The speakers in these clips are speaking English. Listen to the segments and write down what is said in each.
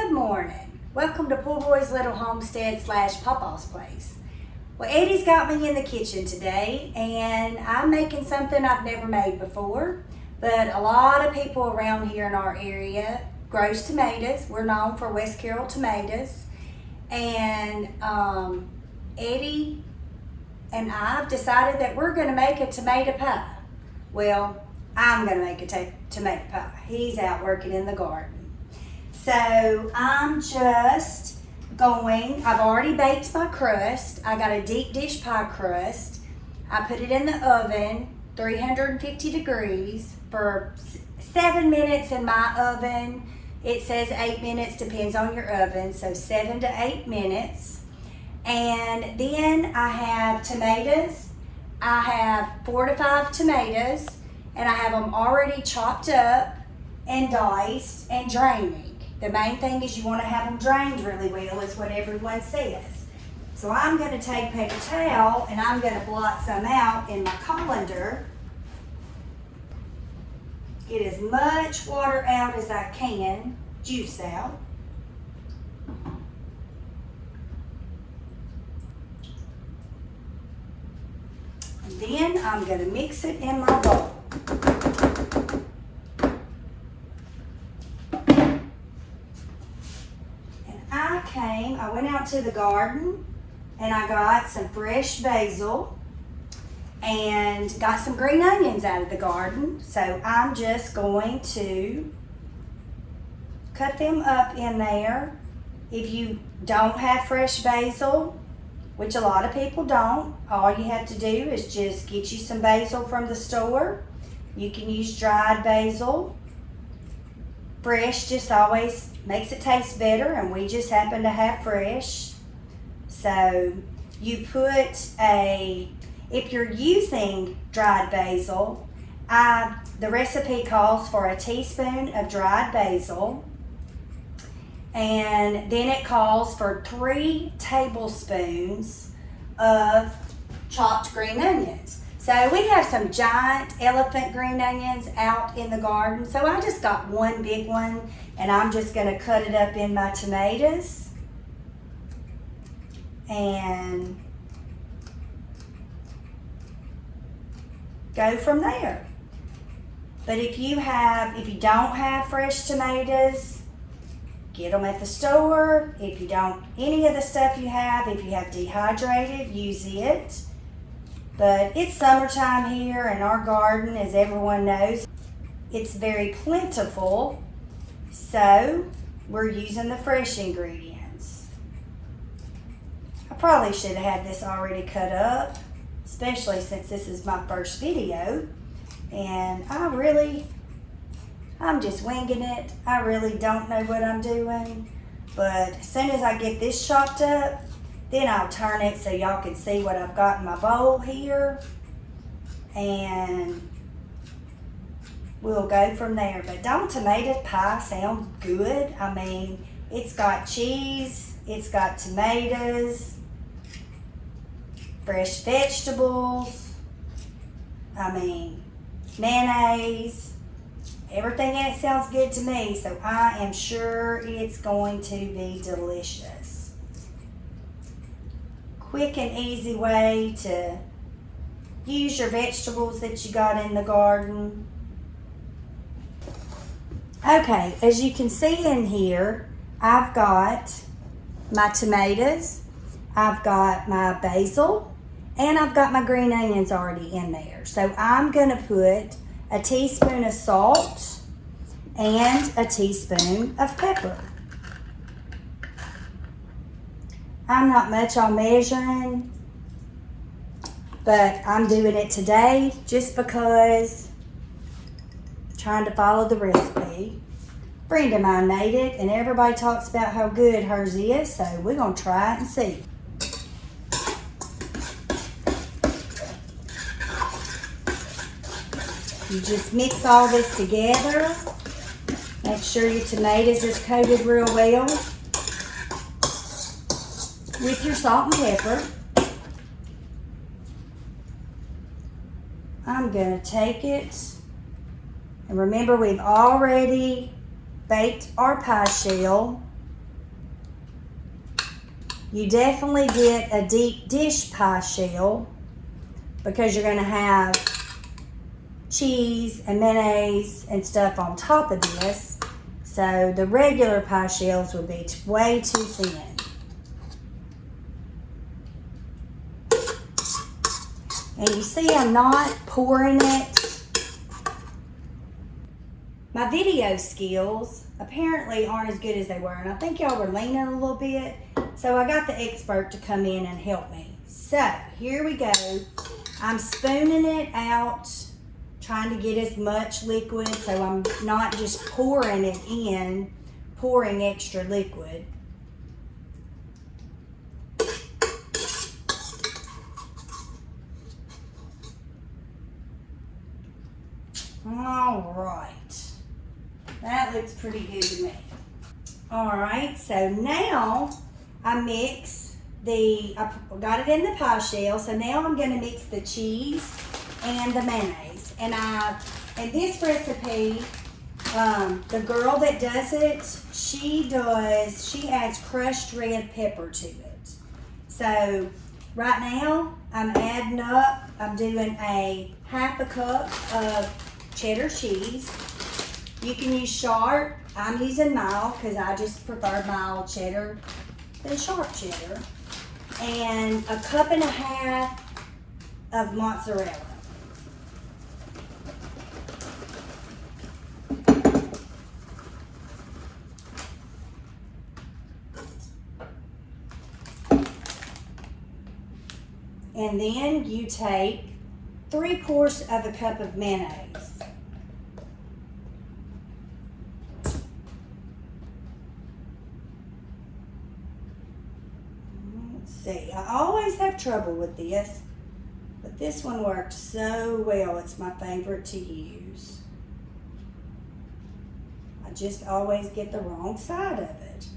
Good morning. Welcome to Poorboys Little Homestead / Papaw's Place. Well, Eddie's got me in the kitchen today and I'm making something I've never made before, but a lot of people around here in our area grows tomatoes. We're known for West Carroll tomatoes, and Eddie and I've decided that we're gonna make a tomato pie. Well, I'm gonna make a tomato pie. He's out working in the garden. So I'm just I've already baked my crust. I got a deep dish pie crust. I put it in the oven, 350 degrees for 7 minutes in my oven. It says 8 minutes, depends on your oven, so 7 to 8 minutes. And then I have tomatoes. I have 4 to 5 tomatoes, and I have them already chopped up and diced and draining. The main thing is you want to have them drained really well, is what everyone says. So I'm going to take paper towel and I'm going to blot some out in my colander. Get as much water out as I can, juice out. And then I'm going to mix it in my bowl. I went out to the garden and I got some fresh basil and got some green onions out of the garden. So I'm just going to cut them up in there. If you don't have fresh basil, which a lot of people don't, all you have to do is just get you some basil from the store. You can use dried basil. Fresh just always makes it taste better, and we just happen to have fresh. So you put if you're using dried basil, the recipe calls for a teaspoon of dried basil, and then it calls for 3 tablespoons of chopped green onions. So we have some giant elephant green onions out in the garden. So I just got one big one and I'm just gonna cut it up in my tomatoes and go from there. But if you don't have fresh tomatoes, get them at the store. If you don't, any of the stuff you have, if you have dehydrated, use it. But it's summertime here and our garden, as everyone knows, it's very plentiful. So we're using the fresh ingredients. I probably should have had this already cut up, especially since this is my first video. And I'm just winging it. I really don't know what I'm doing. But as soon as I get this chopped up, then I'll turn it so y'all can see what I've got in my bowl here. And we'll go from there. But don't tomato pie sound good? I mean, it's got cheese, it's got tomatoes, fresh vegetables, mayonnaise. Everything in it sounds good to me, so I am sure it's going to be delicious. Quick and easy way to use your vegetables that you got in the garden. Okay, as you can see in here, I've got my tomatoes, I've got my basil, and I've got my green onions already in there. So I'm gonna put a teaspoon of salt and a teaspoon of pepper. I'm not much on measuring, but I'm doing it today just because I'm trying to follow the recipe. A friend of mine made it and everybody talks about how good hers is, so we're gonna try it and see. You just mix all this together. Make sure your tomatoes is coated real well with your salt and pepper. I'm gonna take it, and remember we've already baked our pie shell You definitely get a deep dish pie shell because you're going to have cheese and mayonnaise and stuff on top of this. So the regular pie shells would be way too thin. And you see I'm not pouring it. My video skills apparently aren't as good as they were, and I think y'all were leaning a little bit, so I got the expert to come in and help me. So here we go. I'm spooning it out, trying to get as much liquid, so I'm not just pouring it in, pouring extra liquid. All right, that looks pretty good to me. All right, so now I got it in the pie shell, so now I'm gonna mix the cheese and the mayonnaise. And in this recipe, the girl that does it, she adds crushed red pepper to it. So right now, I'm doing a half a cup of cheddar cheese. You can use sharp. I'm using mild because I just prefer mild cheddar than sharp cheddar. And a cup and a half of mozzarella. And then you take 3/4 of a cup of mayonnaise. Let's see, I always have trouble with this, but this one works so well. It's my favorite to use. I just always get the wrong side of it.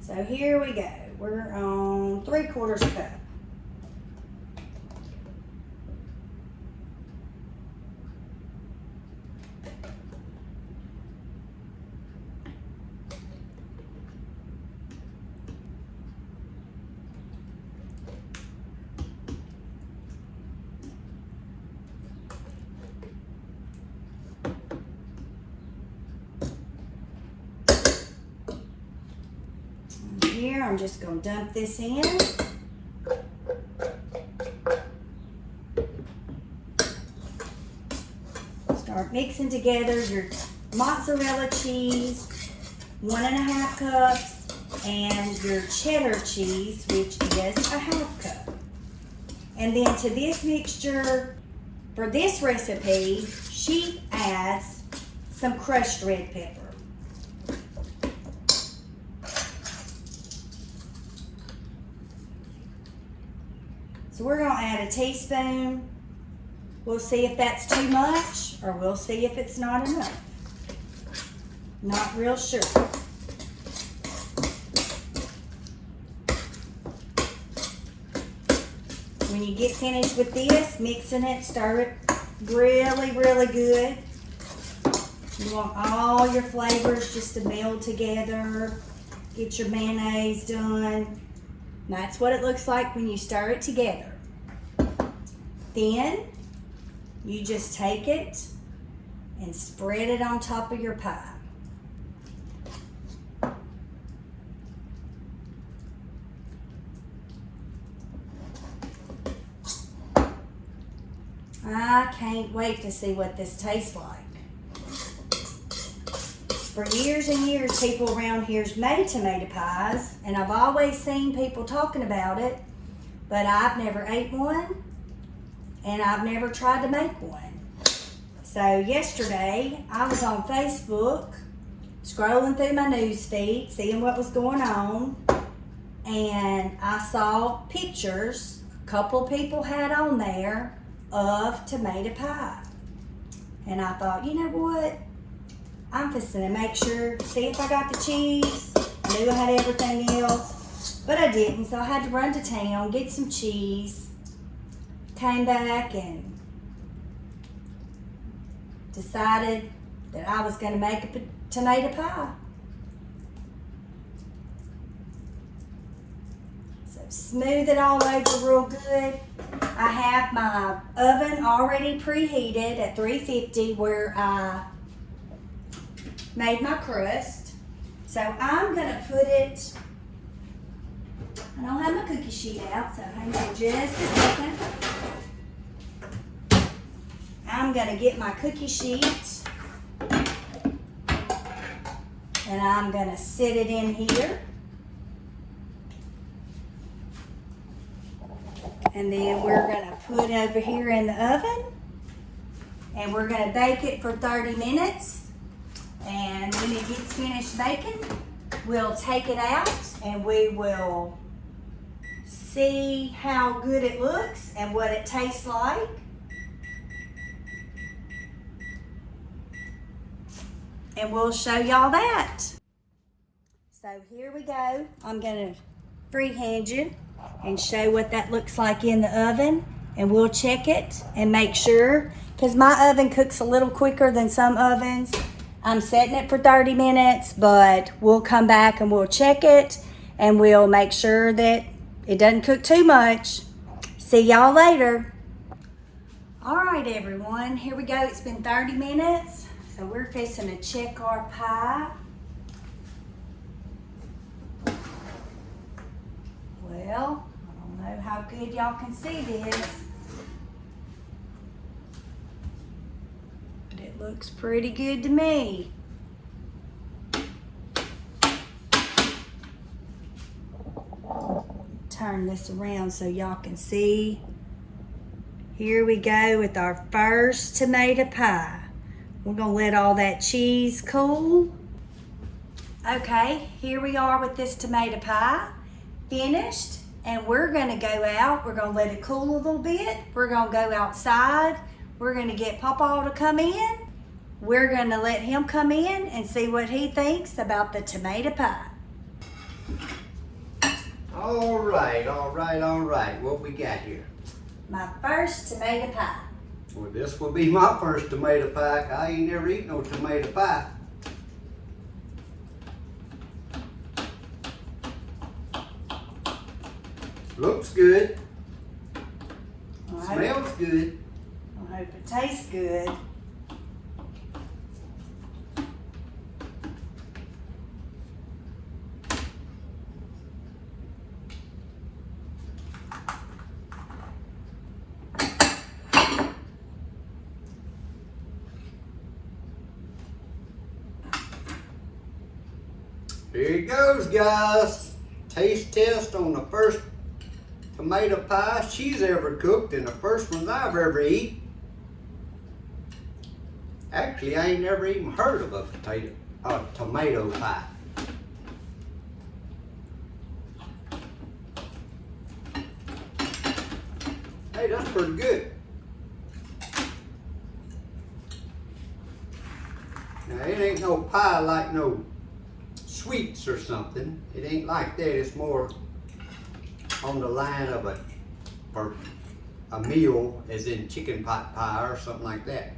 So here we go. We're on 3/4 cup. Here, I'm just going to dump this in. Start mixing together your mozzarella cheese, 1.5 cups, and your cheddar cheese, which is a half cup. And then to this mixture, for this recipe, she adds some crushed red pepper. So we're going to add a teaspoon. We'll see if that's too much, or we'll see if it's not enough. Not real sure. When you get finished with this, mixing it, stir it really, really good. You want all your flavors just to meld together. Get your mayonnaise done. That's what it looks like when you stir it together. Then you just take it and spread it on top of your pie. I can't wait to see what this tastes like. For years and years, people around here's made tomato pies, and I've always seen people talking about it, but I've never ate one, and I've never tried to make one. So yesterday, I was on Facebook, scrolling through my news feed, seeing what was going on, and I saw pictures a couple people had on there of tomato pie. And I thought, you know what? I'm just gonna make sure, see if I got the cheese. I knew I had everything else, but I didn't, so I had to run to town, get some cheese. Came back and decided that I was gonna make a tomato pie. So So smooth it all over real good. I have my oven already preheated at 350 where I made my crust. So I'm gonna put it, I don't have my cookie sheet out, so hang on just a second. I'm gonna get my cookie sheet and I'm gonna sit it in here. And then we're gonna put it over here in the oven and we're gonna bake it for 30 minutes. And when it gets finished baking, we'll take it out and we will see how good it looks and what it tastes like. And we'll show y'all that. So here we go. I'm gonna freehand you and show what that looks like in the oven, and we'll check it and make sure, because my oven cooks a little quicker than some ovens. I'm setting it for 30 minutes, but we'll come back and we'll check it and we'll make sure that it doesn't cook too much. See y'all later. All right, everyone, here we go. It's been 30 minutes. So we're fixing to check our pie. Well, I don't know how good y'all can see this, but it looks pretty good to me. Turn this around so y'all can see. Here we go with our first tomato pie. We're gonna let all that cheese cool. Okay, here we are with this tomato pie, finished, and we're gonna go out. We're gonna let it cool a little bit. We're gonna go outside. We're gonna get Papaw to come in. We're gonna let him come in and see what he thinks about the tomato pie. All right. What we got here? My first tomato pie. Well, this will be my first tomato pie. I ain't never eaten no tomato pie. Looks good. Smells good. I hope it tastes good. Here it goes, guys. Taste test on the first tomato pie she's ever cooked and the first ones I've ever eaten. Actually, I ain't never even heard of a tomato pie. Hey, that's pretty good. Now, it ain't no pie like no sweets or something. It ain't like that. It's more on the line of a meal, as in chicken pot pie or something like that.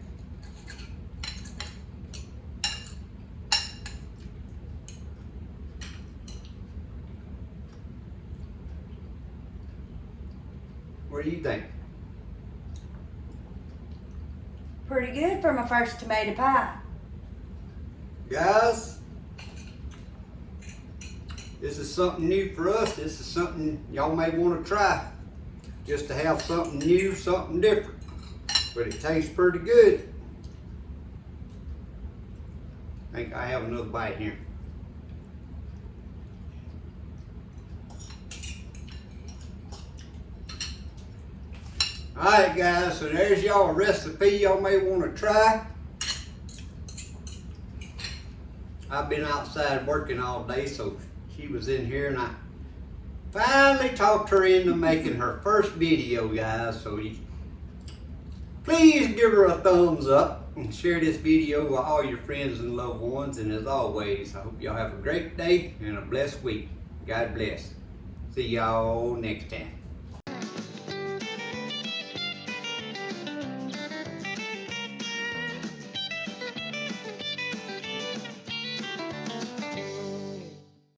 What do you think? Pretty good for my first tomato pie. Guys, this is something new for us. This is something y'all may want to try. Just to have something new, something different. But it tastes pretty good. I think I have another bite here. Alright guys, so there's y'all a recipe y'all may want to try. I've been outside working all day, so she was in here and I finally talked her into making her first video, guys. So please give her a thumbs up and share this video with all your friends and loved ones. And as always, I hope y'all have a great day and a blessed week. God bless. See y'all next time.